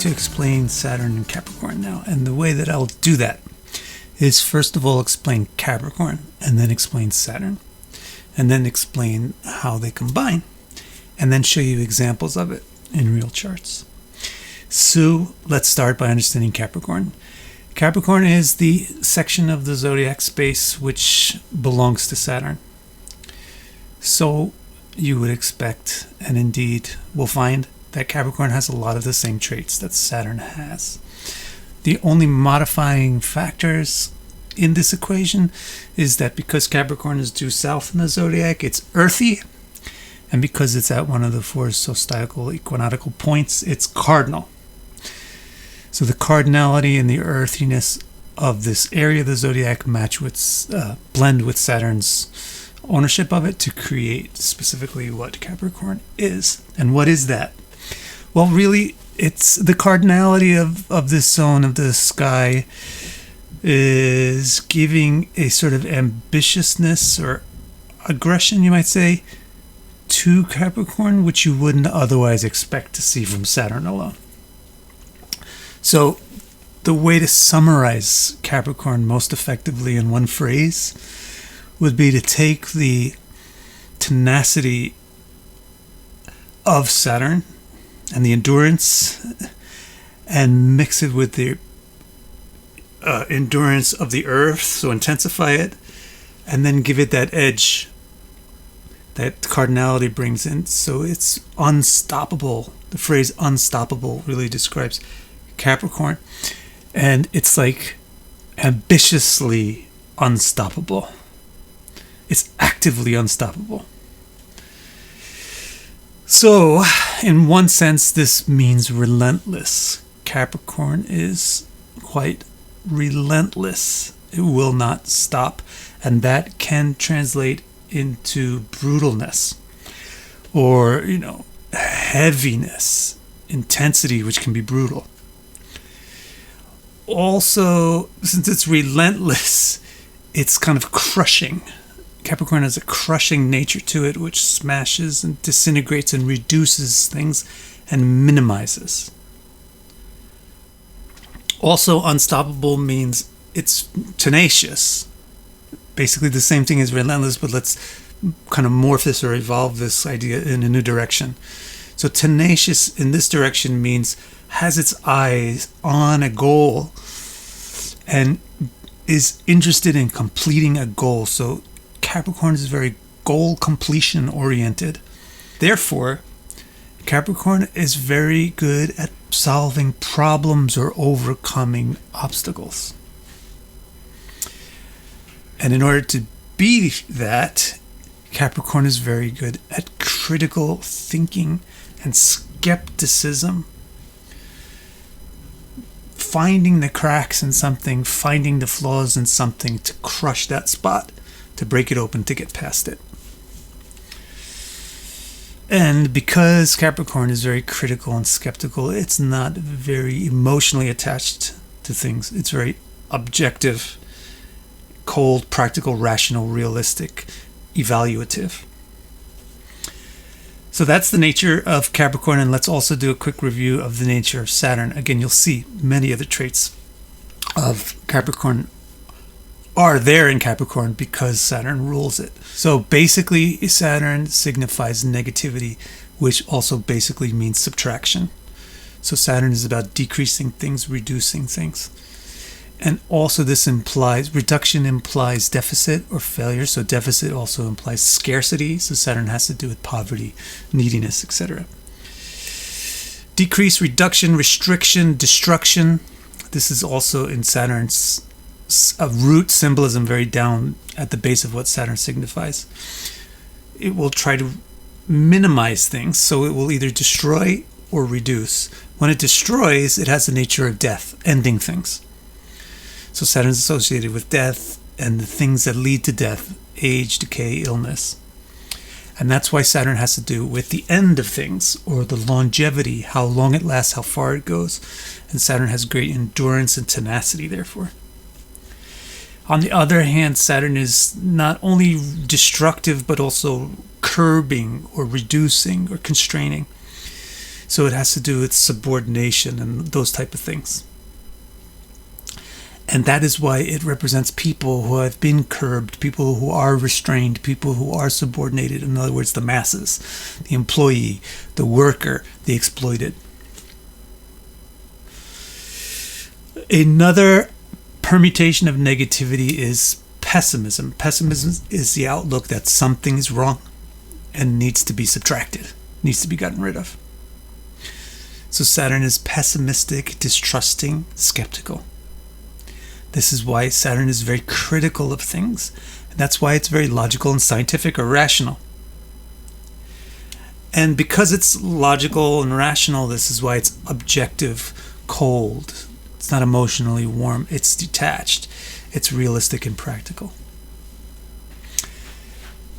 to explain Saturn and Capricorn now. And the way that I'll do that is first of all explain Capricorn and then explain Saturn. And then explain how they combine. And then show you examples of it in real charts. So let's start by understanding Capricorn. Capricorn is the section of the zodiac space which belongs to Saturn. So you would expect, and indeed will find, that Capricorn has a lot of the same traits that Saturn has. The only modifying factors in this equation is that because Capricorn is due south in the zodiac, it's earthy, and because it's at one of the four zodiacal equinoctial points, it's cardinal. So the cardinality and the earthiness of this area of the zodiac blend with Saturn's ownership of it to create specifically what Capricorn is. And what is that? Well, really, it's the cardinality of this zone of the sky is giving a sort of ambitiousness or aggression, you might say, to Capricorn, which you wouldn't otherwise expect to see from Saturn alone. So the way to summarize Capricorn most effectively in one phrase would be to take the tenacity of Saturn and the endurance and mix it with the endurance of the Earth, so intensify it, and then give it that edge that cardinality brings in, so it's unstoppable. The phrase unstoppable really describes Capricorn, and it's like ambitiously unstoppable. It's actively unstoppable. So, in one sense, this means relentless. Capricorn is quite relentless. It will not stop, and that can translate into brutalness or, heaviness, intensity, which can be brutal. Also, since it's relentless, it's kind of crushing. Capricorn has a crushing nature to it, which smashes and disintegrates and reduces things and minimizes. Also, unstoppable means it's tenacious. Basically the same thing as relentless, but let's kind of morph this or evolve this idea in a new direction. So tenacious in this direction means has its eyes on a goal and is interested in completing a goal. So Capricorn is very goal completion oriented. Therefore, Capricorn is very good at solving problems or overcoming obstacles. And in order to be that, Capricorn is very good at critical thinking and skepticism. Finding the cracks in something, finding the flaws in something to crush that spot, to break it open, to get past it. And because Capricorn is very critical and skeptical, it's not very emotionally attached to things. It's very objective, cold, practical, rational, realistic, evaluative. So that's the nature of Capricorn, and let's also do a quick review of the nature of Saturn. Again, you'll see many of the traits of Capricorn are there in Capricorn because Saturn rules it. So basically, Saturn signifies negativity, which also basically means subtraction. So Saturn is about decreasing things, reducing things. And also reduction implies deficit or failure. So deficit also implies scarcity. So Saturn has to do with poverty, neediness, etc. Decrease, reduction, restriction, destruction. This is also in Saturn's root symbolism, very down at the base of what Saturn signifies. It will try to minimize things. So it will either destroy or reduce. When it destroys, it has the nature of death, ending things. So Saturn is associated with death and the things that lead to death, age, decay, illness. And that's why Saturn has to do with the end of things, or the longevity, how long it lasts, how far it goes. And Saturn has great endurance and tenacity, therefore. On the other hand, Saturn is not only destructive, but also curbing or reducing or constraining. So it has to do with subordination and those type of things. And that is why it represents people who have been curbed, people who are restrained, people who are subordinated. In other words, the masses, the employee, the worker, the exploited. Another permutation of negativity is pessimism. Pessimism is the outlook that something is wrong and needs to be subtracted, needs to be gotten rid of. So Saturn is pessimistic, distrusting, skeptical. This is why Saturn is very critical of things. And that's why it's very logical and scientific or rational. And because it's logical and rational, this is why it's objective, cold. It's not emotionally warm. It's detached. It's realistic and practical.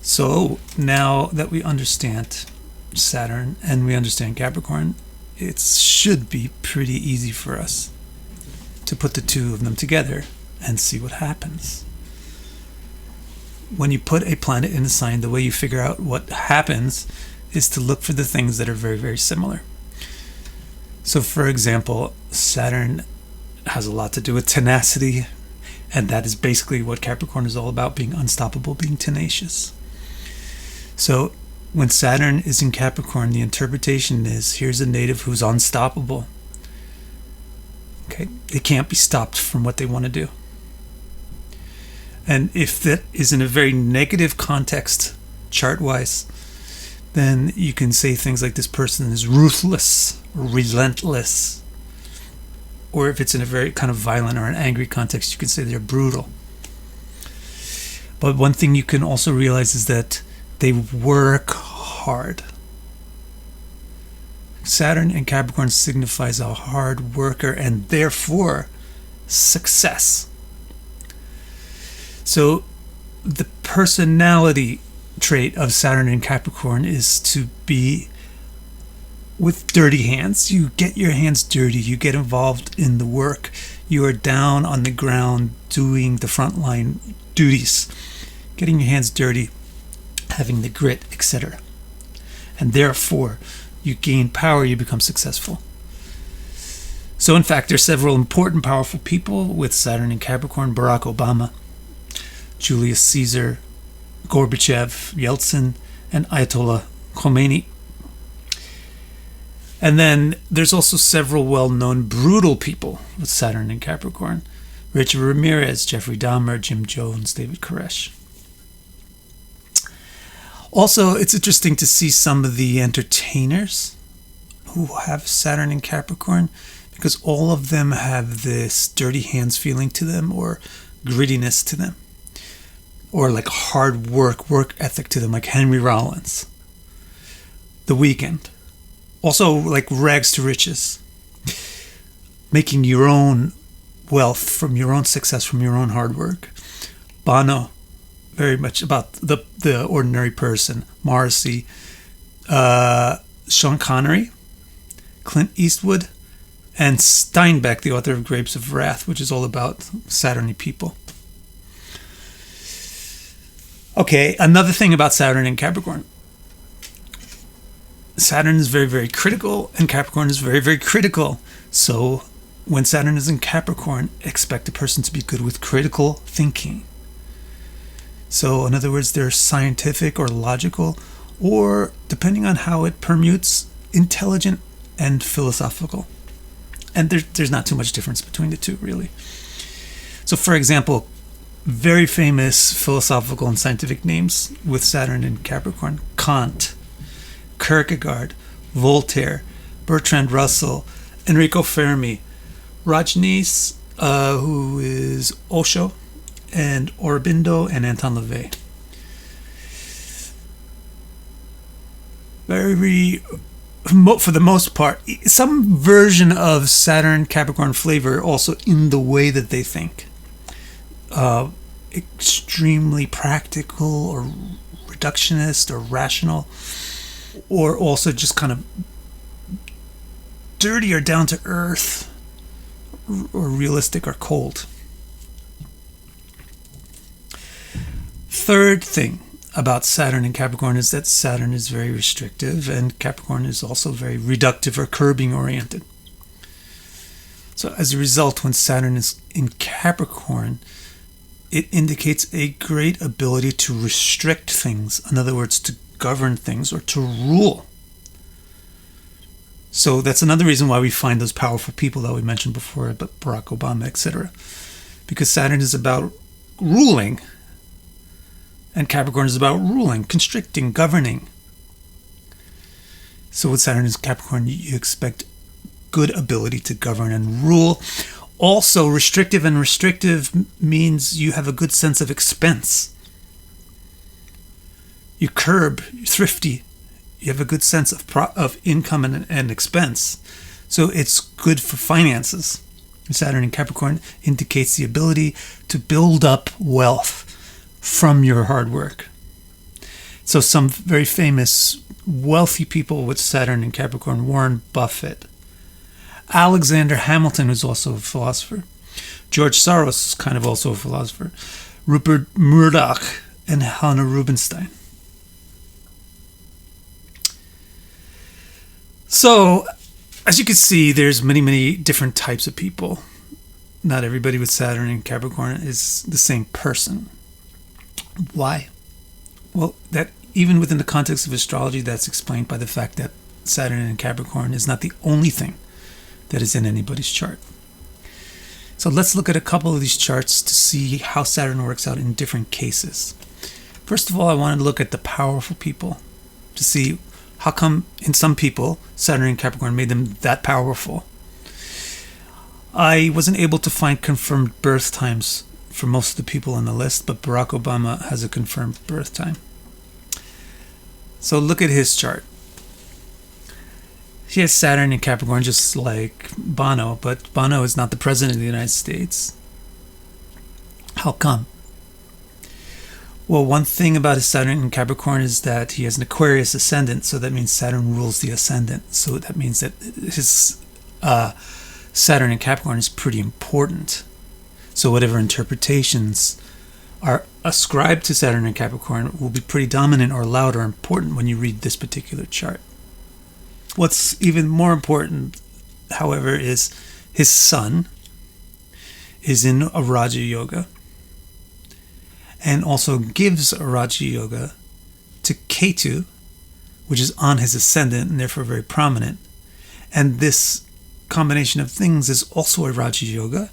So now that we understand Saturn and we understand Capricorn, it should be pretty easy for us to put the two of them together and see what happens. When you put a planet in a sign, the way you figure out what happens is to look for the things that are very, very similar. So for example, Saturn has a lot to do with tenacity, and that is basically what Capricorn is all about, being unstoppable, being tenacious. So when Saturn is in Capricorn, the interpretation is, here's a native who's unstoppable. Okay, they can't be stopped from what they want to do. And if that is in a very negative context, chart-wise, then you can say things like this person is ruthless, relentless. Or if it's in a very kind of violent or an angry context, you can say they're brutal. But one thing you can also realize is that they work hard. Saturn in Capricorn signifies a hard worker and therefore success. So the personality trait of Saturn in Capricorn is to be with dirty hands. You get your hands dirty. You get involved in the work. You are down on the ground doing the frontline duties, getting your hands dirty, having the grit, etc. And therefore, you gain power, you become successful. So in fact, there's several important, powerful people with Saturn in Capricorn: Barack Obama, Julius Caesar, Gorbachev, Yeltsin, and Ayatollah Khomeini. And then there's also several well-known brutal people with Saturn in Capricorn: Richard Ramirez, Jeffrey Dahmer, Jim Jones, David Koresh. Also, it's interesting to see some of the entertainers who have Saturn in Capricorn, because all of them have this dirty hands feeling to them, or grittiness to them, or like hard work ethic to them, like Henry Rollins, The Weeknd. Also like rags to riches, making your own wealth from your own success, from your own hard work. Bono, very much about the ordinary person. Morrissey, Sean Connery, Clint Eastwood, and Steinbeck, the author of Grapes of Wrath, which is all about Saturn people. Okay, another thing about Saturn and Capricorn. Saturn is very, very critical, and Capricorn is very, very critical. So when Saturn is in Capricorn, expect a person to be good with critical thinking. So in other words, they're scientific or logical, or depending on how it permutes, intelligent and philosophical. And there's not too much difference between the two, really. So for example, very famous philosophical and scientific names with Saturn in Capricorn: Kant, Kierkegaard, Voltaire, Bertrand Russell, Enrico Fermi, Rajneesh, who is Osho, and Aurobindo, and Anton LaVey. For the most part, some version of Saturn Capricorn flavor also in the way that they think. Extremely practical or reductionist or rational, or also just kind of dirty or down to earth, or realistic or cold. Third thing about Saturn and Capricorn is that Saturn is very restrictive and Capricorn is also very reductive or curbing oriented. So as a result, when Saturn is in Capricorn, it indicates a great ability to restrict things. In other words, to govern things or to rule. So that's another reason why we find those powerful people that we mentioned before, but Barack Obama, etc. Because Saturn is about ruling, and Capricorn is about ruling, constricting, governing. So with Saturn is Capricorn, you expect good ability to govern and rule. Also, restrictive means you have a good sense of expense. You curb, you're thrifty. You have a good sense of income and expense. So it's good for finances. Saturn in Capricorn indicates the ability to build up wealth from your hard work. So some very famous wealthy people with Saturn in Capricorn: Warren Buffett, Alexander Hamilton, who's also a philosopher, George Soros is kind of also a philosopher, Rupert Murdoch, and Helena Rubinstein. So, as you can see, there's many different types of people. Not everybody with Saturn in Capricorn is the same person. Why? Well, that even within the context of astrology, that's explained by the fact that Saturn in Capricorn is not the only thing that is in anybody's chart. So let's look at a couple of these charts to see how Saturn works out in different cases. First of all, I want to look at the powerful people to see how come in some people Saturn in Capricorn made them that powerful. I wasn't able to find confirmed birth times for most of the people on the list, but Barack Obama has a confirmed birth time. So look at his chart. He has Saturn in Capricorn just like Bono, but Bono is not the president of the United States. How come? Well, one thing about his Saturn in Capricorn is that he has an Aquarius ascendant, so that means Saturn rules the ascendant. So that means that his Saturn in Capricorn is pretty important. So whatever interpretations are ascribed to Saturn in Capricorn will be pretty dominant or loud or important when you read this particular chart. What's even more important, however, is his sun is in a Raja Yoga and also gives a Raja Yoga to Ketu, which is on his ascendant and therefore very prominent. And this combination of things is also a Raja Yoga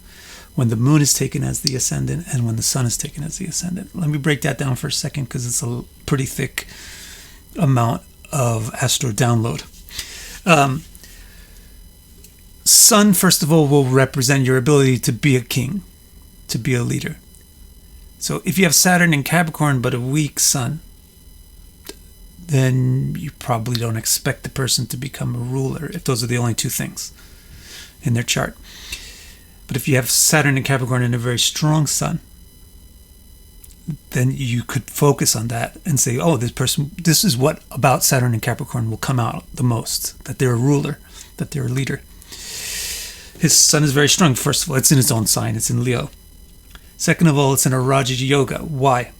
when the moon is taken as the ascendant and when the sun is taken as the ascendant. Let me break that down for a second because it's a pretty thick amount of astro download. Sun, first of all, will represent your ability to be a king, to be a leader. So if you have Saturn in Capricorn but a weak sun, then you probably don't expect the person to become a ruler if those are the only two things in their chart. But if you have Saturn in Capricorn and a very strong sun, then you could focus on that and say, oh, this is what about Saturn in Capricorn will come out the most, that they're a ruler, that they're a leader. His sun is very strong. First of all, it's in its own sign. It's in Leo. Second of all, it's in a Raja Yoga. Why?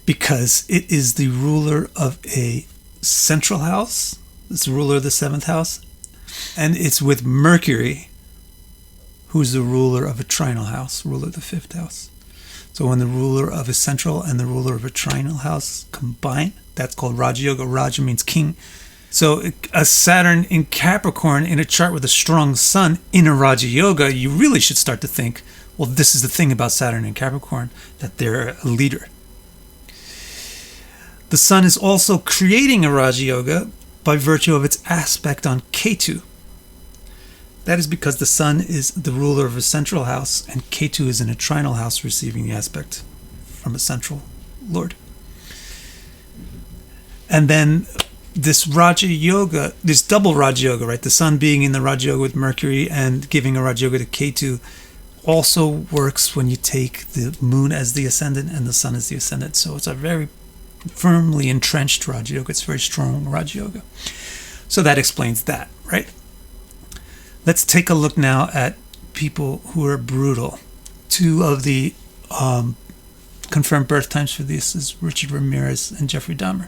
Because it is the ruler of a central house. It's the ruler of the 7th house. And it's with Mercury, who's the ruler of a trinal house, ruler of the 5th house. So when the ruler of a central and the ruler of a trinal house combine, that's called Raja Yoga. Raja means king. So a Saturn in Capricorn in a chart with a strong sun in a Raja Yoga, you really should start to think, well, this is the thing about Saturn in Capricorn, that they're a leader. The sun is also creating a Raja Yoga by virtue of its aspect on Ketu. That is because the sun is the ruler of a central house and Ketu is in a trinal house receiving the aspect from a central lord. And then this Raja Yoga, this double Raja Yoga, right? The sun being in the Raja Yoga with Mercury and giving a Raja Yoga to Ketu also works when you take the moon as the ascendant and the sun as the ascendant. So it's a very firmly entrenched Raja Yoga. It's very strong Raja Yoga. So that explains that, right? Let's take a look now at people who are brutal. Two of the confirmed birth times for this is Richard Ramirez and Jeffrey Dahmer.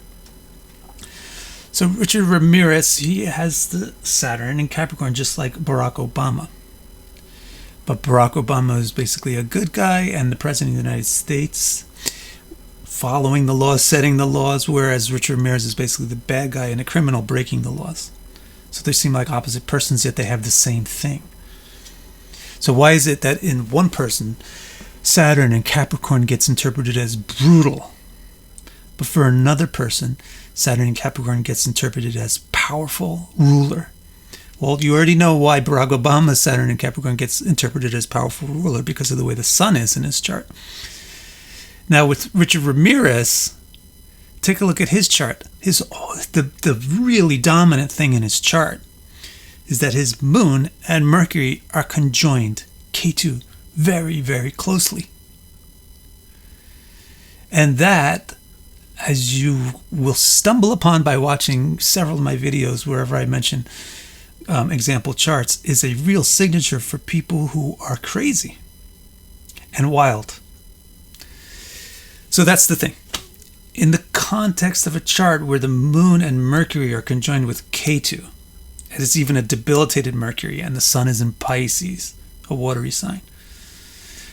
So Richard Ramirez, he has the Saturn in Capricorn just like Barack Obama. But Barack Obama is basically a good guy and the president of the United States, following the laws, setting the laws, whereas Richard Ramirez is basically the bad guy and a criminal breaking the laws. So they seem like opposite persons, yet they have the same thing. So why is it that in one person, Saturn in Capricorn gets interpreted as brutal, but for another person, Saturn in Capricorn gets interpreted as powerful ruler? Well, you already know why Barack Obama's Saturn in Capricorn gets interpreted as powerful ruler, because of the way the sun is in his chart. Now with Richard Ramirez, take a look at his chart. The really dominant thing in his chart is that his moon and Mercury are conjoined, Ketu, very, very closely. And that, as you will stumble upon by watching several of my videos wherever I mention example charts, is a real signature for people who are crazy and wild. So that's the thing. In the context of a chart where the moon and Mercury are conjoined with Ketu, and it's even a debilitated Mercury, and the sun is in Pisces, a watery sign,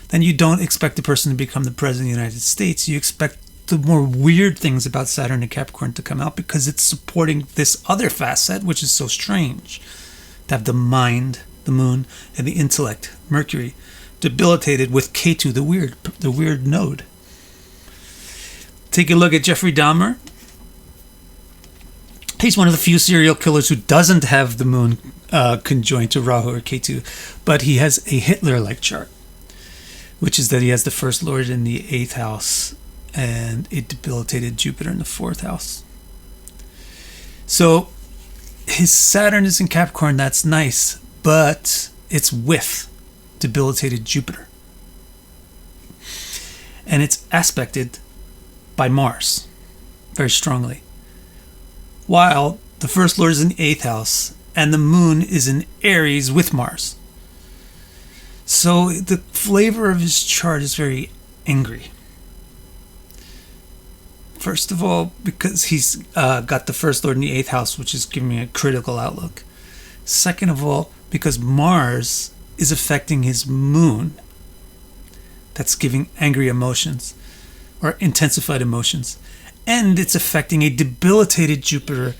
then you don't expect the person to become the president of the United States. You expect the more weird things about Saturn and Capricorn to come out, because it's supporting this other facet, which is so strange. To have the mind, the moon, and the intellect, Mercury, debilitated with Ketu, the weird node. Take a look at Jeffrey Dahmer. He's one of the few serial killers who doesn't have the moon conjoined to Rahu or Ketu, but he has a Hitler-like chart, which is that he has the first lord in the 8th house and a debilitated Jupiter in the 4th house. So his Saturn is in Capricorn, that's nice, but it's with debilitated Jupiter. And it's aspected by Mars very strongly, while the first lord is in the 8th house and the moon is in Aries with Mars. So the flavor of his chart is very angry. First of all, because he's got the first lord in the 8th house, which is giving me a critical outlook. Second of all, because Mars is affecting his moon, that's giving angry emotions or intensified emotions. And it's affecting a debilitated Jupiter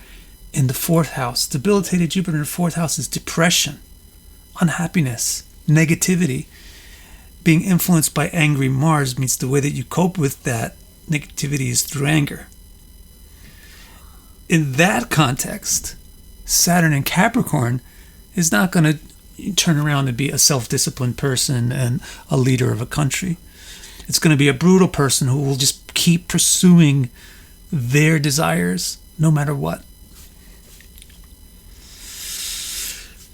in the 4th house. Debilitated Jupiter in the 4th house is depression, unhappiness, negativity. Being influenced by angry Mars means the way that you cope with that negativity is through anger. In that context, Saturn in Capricorn is not going to turn around and be a self-disciplined person and a leader of a country. It's going to be a brutal person who will just keep pursuing their desires no matter what.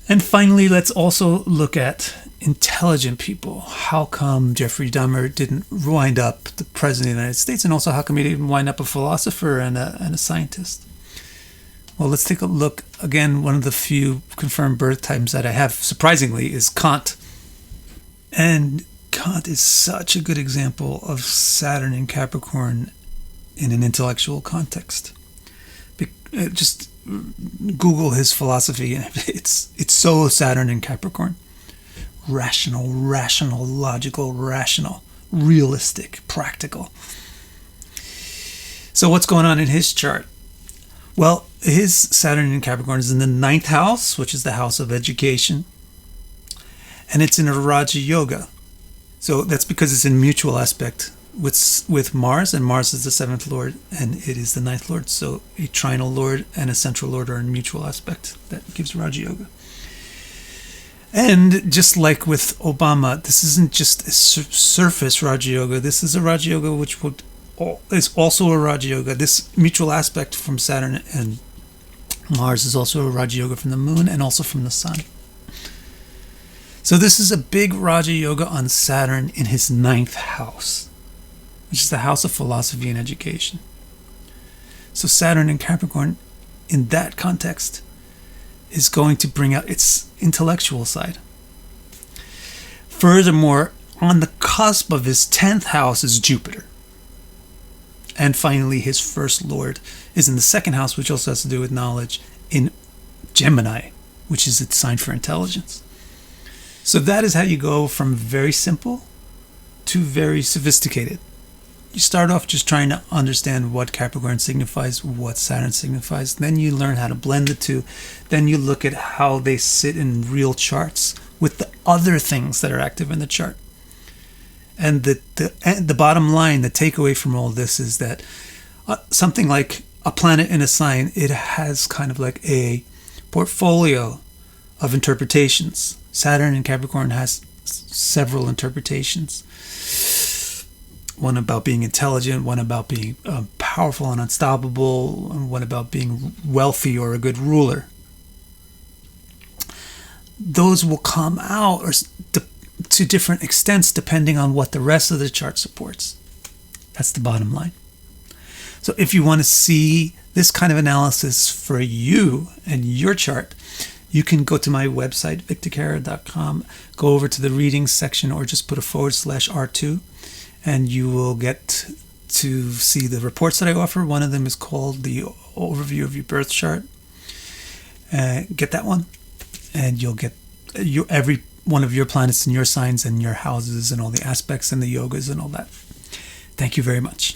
And finally, let's also look at intelligent people. How come Jeffrey Dahmer didn't wind up the president of the United States? And also, how come he didn't wind up a philosopher and a scientist? Well, let's take a look. Again, one of the few confirmed birth times that I have, surprisingly, is Kant. And Kant is such a good example of Saturn in Capricorn in an intellectual context. Just Google his philosophy, and it's so Saturn in Capricorn. Rational, logical, realistic, practical. So what's going on in his chart? Well, his Saturn in Capricorn is in the 9th house, which is the house of education. And it's in a Raja Yoga. So that's because it's in mutual aspect with Mars, and Mars is the 7th lord, and it is the 9th lord. So a trinal lord and a central lord are in mutual aspect. That gives Raja Yoga. And just like with Obama, this isn't just a surface Raja Yoga. This is a Raja Yoga which is also a Raja Yoga. This mutual aspect from Saturn and Mars is also a Raja Yoga from the moon and also from the sun. So this is a big Raja Yoga on Saturn in his 9th house, which is the house of philosophy and education. So Saturn in Capricorn, in that context, is going to bring out its intellectual side. Furthermore, on the cusp of his 10th house is Jupiter. And finally, his first lord is in the second house, which also has to do with knowledge, in Gemini, which is its sign for intelligence. So that is how you go from very simple to very sophisticated. You start off just trying to understand what Capricorn signifies, what Saturn signifies. Then you learn how to blend the two. Then you look at how they sit in real charts with the other things that are active in the chart. And the bottom line, the takeaway from all this is that something like a planet in a sign, it has kind of like a portfolio of interpretations. Saturn in Capricorn has several interpretations. One about being intelligent, one about being powerful and unstoppable, and one about being wealthy or a good ruler. Those will come out to different extents depending on what the rest of the chart supports. That's the bottom line. So if you want to see this kind of analysis for you and your chart, you can go to my website, victorcara.com, go over to the readings section, or just put a /R2, and you will get to see the reports that I offer. One of them is called the Overview of Your Birth Chart. Get that one, and you'll get every one of your planets and your signs and your houses and all the aspects and the yogas and all that. Thank you very much.